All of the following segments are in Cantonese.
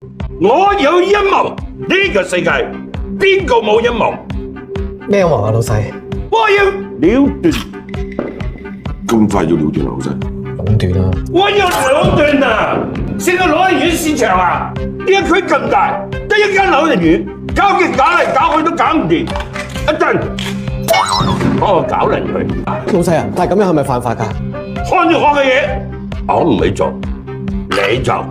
我有陰謀，呢個世界邊個冇陰謀？咩話啊，老細？我要了斷，咁快要了斷啊，老細？壟斷啊！我要了斷啊！成個老人院市場啊，呢一區咁大，得一間老人院，搞極搞嚟搞去都搞唔掂。一陣幫我搞爛佢。老細啊，但係咁樣係咪犯法㗎？看住我嘅嘢，我唔會做，你做。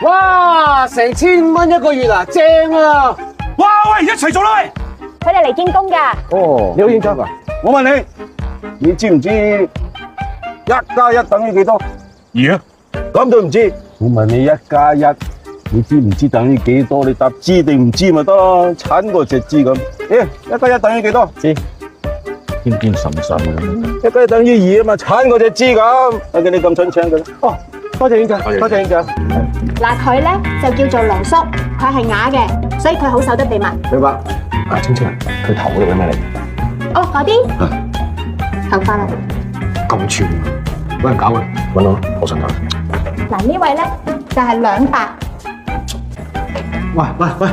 哇！成1000蚊一個月啊，正啊！哇喂，一齊做啦喂！佢哋嚟見工㗎。哦，你好認真啊！我問你，你知唔知1+1等於幾多？二啊，咁都唔知？我問你1+1，你知唔知等於幾多？你答知定唔知咪得咯？鏟過隻知咁。1+1等於幾多？知。堅堅實實嘅。1+1等於2啊嘛，鏟過隻知咁。我見你咁蠢請佢。哦，多謝院長，多謝院長。嗱，佢咧就叫做龍叔，佢係啞嘅，所以佢好守得秘密。明白。啊，青青啊，佢頭嗰度係咩嚟？哦，嗰啲頭髮啊。咁串，揾人搞嘅，揾我，我信佢。嗱，呢位咧就係200。喂，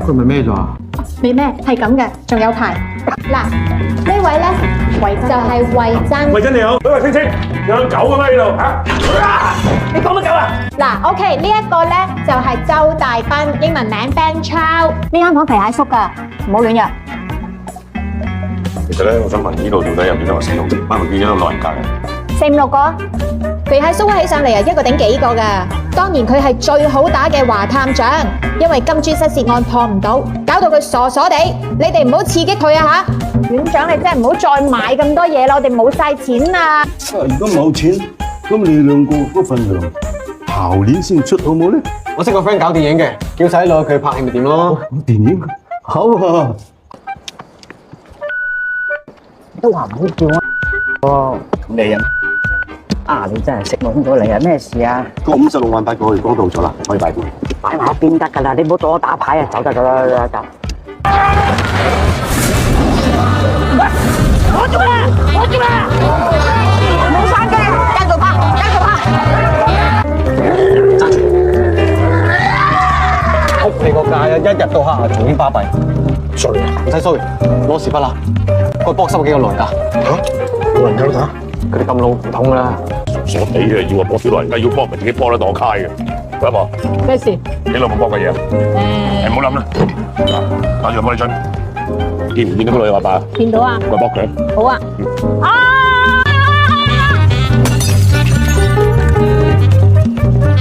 佢咪咩咗啊？未咩？係咁嘅，仲有排。嗱，呢位咧就係慧珍。慧珍你好，喂青青，有狗嘅咩呢度嚇？你講乜狗啊？嗱，OK，呢一個咧就係周大斌，英文名 Ben Chow。呢間房肥蟹叔㗎，唔好亂入。其實咧，我想問呢度到底有幾多個死佬？包括幾多個老人家嘅？4、5、6個，肥蟹叔起上嚟啊，一個頂幾個㗎。當然佢係最好打嘅華探長，因為金磚失竊案破唔到，搞到佢傻傻地。你哋唔好刺激佢啊嚇！院長你真係唔好再買咁多嘢啦，我哋冇晒錢啊！如果冇錢，咁你兩個嗰份糧後年先出好冇咧？我識個 friend 搞電影嘅，叫細佬佢拍戲咪掂咯。電影好啊！都話唔好叫我你啊！你真係識揾到你啊！咩事啊？個56萬8個月光到咗啦，可以擺盤。擺埋一邊得㗎啦！你唔好阻我打牌啊！走得㗎啦，走。我做啦！冇生機，繼續拍！屋你個價啊，一日到黑啊，重演巴閉。衰啊！唔使衰，攞匙筆啦。個波收幾個老人家？老人家都打？佢哋咁老唔通啦。傻地嘅，要我幫啲老人家要幫，咪自己幫得躲開嘅。喂，阿婆，咩事？你老母幫嘅嘢？唔好諗啦，打住幫你樽。見唔見到嗰女阿爸？見到啊。咪幫佢。好啊。啊！